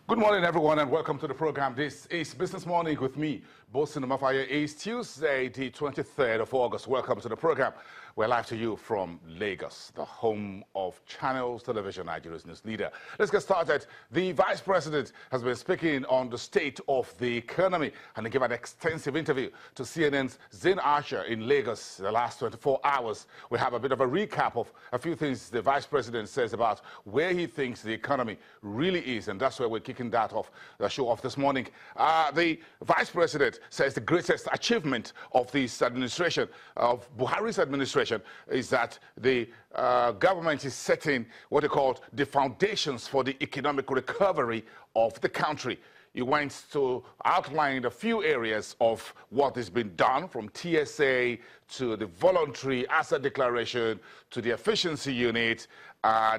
Good morning, everyone, and welcome to the program. This is Business Morning with me, Bosin Mafaya. It's Tuesday, the 23rd of August. Welcome to the program. We're live to you from Lagos, the home of Channels Television, Nigeria's news leader. Let's get started. The Vice President has been speaking on the state of the economy, and he gave an extensive interview to CNN's Zain Asher in Lagos in the last 24 hours. We have a bit of a recap of a few things the Vice President says about where he thinks the economy really is, and that's where we're kicking that off, the show off this morning. The Vice President says the greatest achievement of this administration, of Buhari's administration, is that the government is setting what they call the foundations for the economic recovery of the country. He went to outline a few areas of what has been done, from TSA to the voluntary asset declaration to the efficiency unit,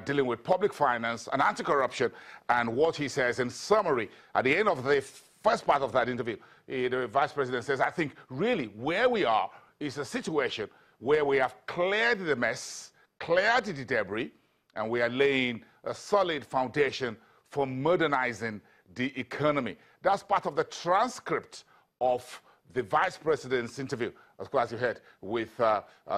dealing with public finance and anti-corruption. And what he says in summary, at the end of the first part of that interview, the Vice President says, I think really where we are is a situation where we have cleared the mess, cleared the debris, and we are laying a solid foundation for modernizing the economy. That's part of the transcript of the Vice President's interview, as you heard, with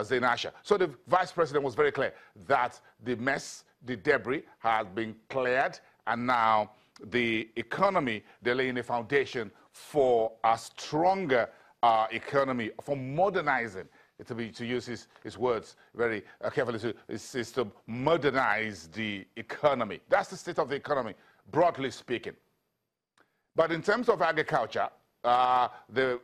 Zain Asher. So the Vice President was very clear that the mess, the debris has been cleared, and now the economy, they're laying a foundation for a stronger economy, for modernizing. To use his words very carefully, is to modernize the economy. That's the state of the economy, broadly speaking. But in terms of agriculture, the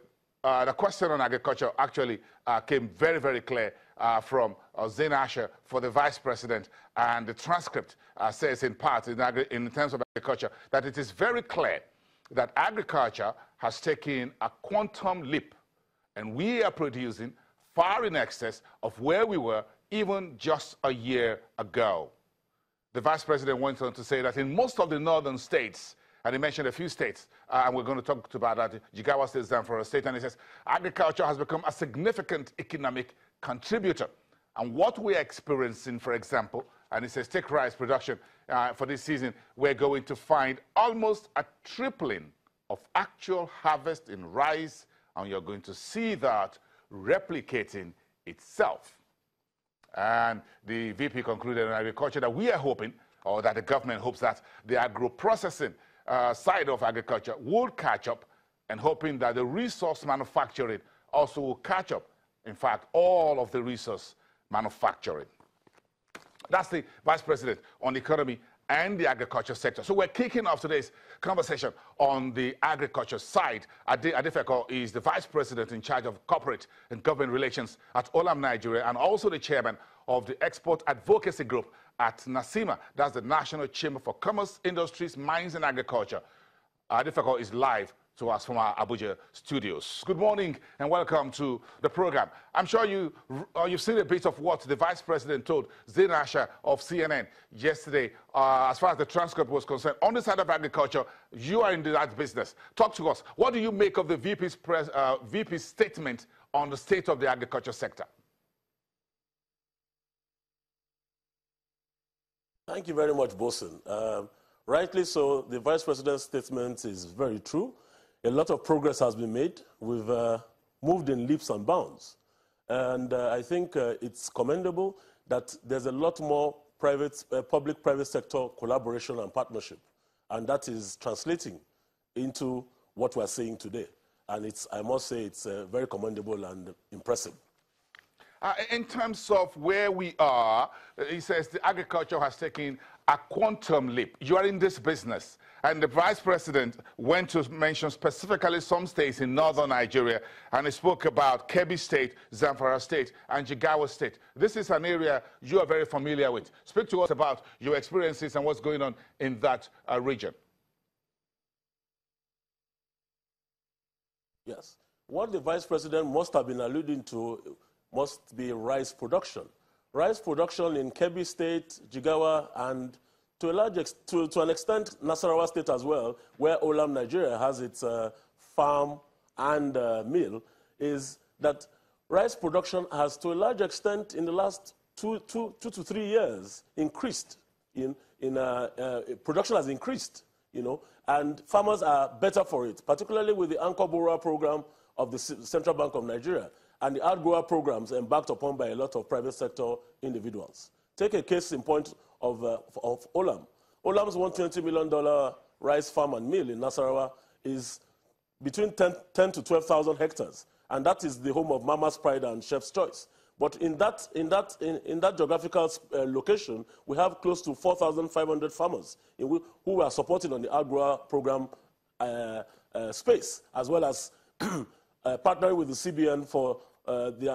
question on agriculture actually came very, very clear from Zain Asher for the Vice President, and the transcript says in part, in terms of agriculture, that it is very clear that agriculture has taken a quantum leap, and we are producing far in excess of where we were even just a year ago. The Vice President went on to say that in most of the northern states, and he mentioned a few states, and we're going to talk about that, Jigawa State, Zamfara State, and he says agriculture has become a significant economic contributor. And what we're experiencing, for example, and he says take rice production for this season, we're going to find almost a tripling of actual harvest in rice, and you're going to see that replicating itself. And the VP concluded on agriculture that we are hoping, or that the government hopes, that the agro-processing side of agriculture will catch up, and hoping that the resource manufacturing also will catch up. In fact, all of the resource manufacturing. That's the Vice President on the economy and the agriculture sector. So we're kicking off today's conversation on the agriculture side. Adefeko is the Vice President in charge of corporate and government relations at Olam Nigeria, and also the chairman of the Export Advocacy Group at NACIMA. That's the National Chamber for Commerce, Industries, Mines and Agriculture. Adefeko is live to us from our Abuja studios. Good morning and welcome to the program. I'm sure you've seen a bit of what the Vice President told Zain Asher of CNN yesterday as far as the transcript was concerned. On the side of agriculture, you are in that business. Talk to us. What do you make of the VP's statement on the state of the agriculture sector? Thank you very much, Bosin. Rightly so, the Vice President's statement is very true. A lot of progress has been made. We've moved in leaps and bounds. And I think it's commendable that there's a lot more public-private sector collaboration and partnership. And that is translating into what we're seeing today. And I must say it's very commendable and impressive. In terms of where we are, he says the agriculture has taken a quantum leap. You are in this business. And the Vice President went to mention specifically some states in northern Nigeria, and he spoke about Kebbi State, Zamfara State, and Jigawa State. This is an area you are very familiar with. Speak to us about your experiences and what's going on in that region. Yes. What the Vice President must have been alluding to must be rice production. Rice production in Kebbi State, Jigawa, and to an extent, Nasarawa State as well, where Olam Nigeria has its farm and mill, is that rice production has, to a large extent, in the last two to 3 years, increased. Production has increased and farmers are better for it, particularly with the Anchor Borrower program of the Central Bank of Nigeria and the outgrower programs embarked upon by a lot of private sector individuals. Take a case in point of Olam. Olam's $120 million rice farm and mill in Nasarawa is between 10 to 12,000 hectares, and that is the home of Mama's Pride and Chef's Choice. But in that geographical location, we have close to 4,500 farmers who are supported on the outgrower program space, as well as partnering with the CBN for the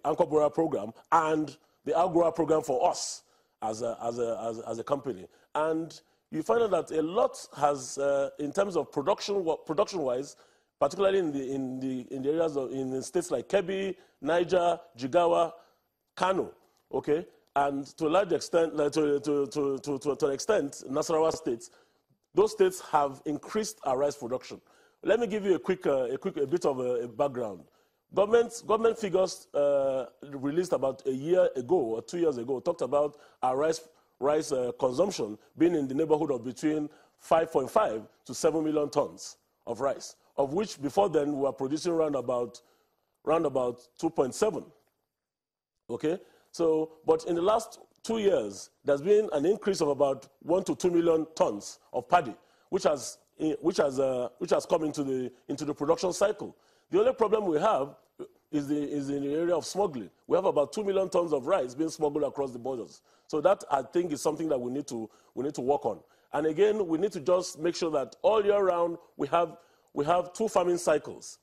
Anchor Borrower program and the outgrower program for us as a company. And you find out that a lot has, in terms of production-wise, particularly in the areas in the states like Kebbi, Niger, Jigawa, Kano, okay, and to a large extent, to an extent, Nasarawa states, those states have increased our rice production. Let me give you a bit of a background. Government figures released about a year ago or 2 years ago talked about our rice consumption being in the neighborhood of between 5.5 to 7 million tons of rice, of which before then we were producing around about 2.7. Okay, so but in the last 2 years there's been an increase of about 1 to 2 million tons of paddy, which has come into the production cycle. The only problem we have is in the area of smuggling. We have about 2 million tons of rice being smuggled across the borders. So that, I think, is something that we need to work on. And again, we need to just make sure that all year round we have two farming cycles,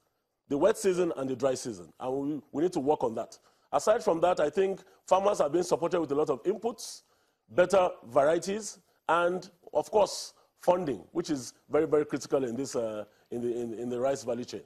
the wet season and the dry season, and we need to work on that. Aside from that, I think farmers are being supported with a lot of inputs, better varieties, and of course funding, which is very, very critical in this in the rice value chain.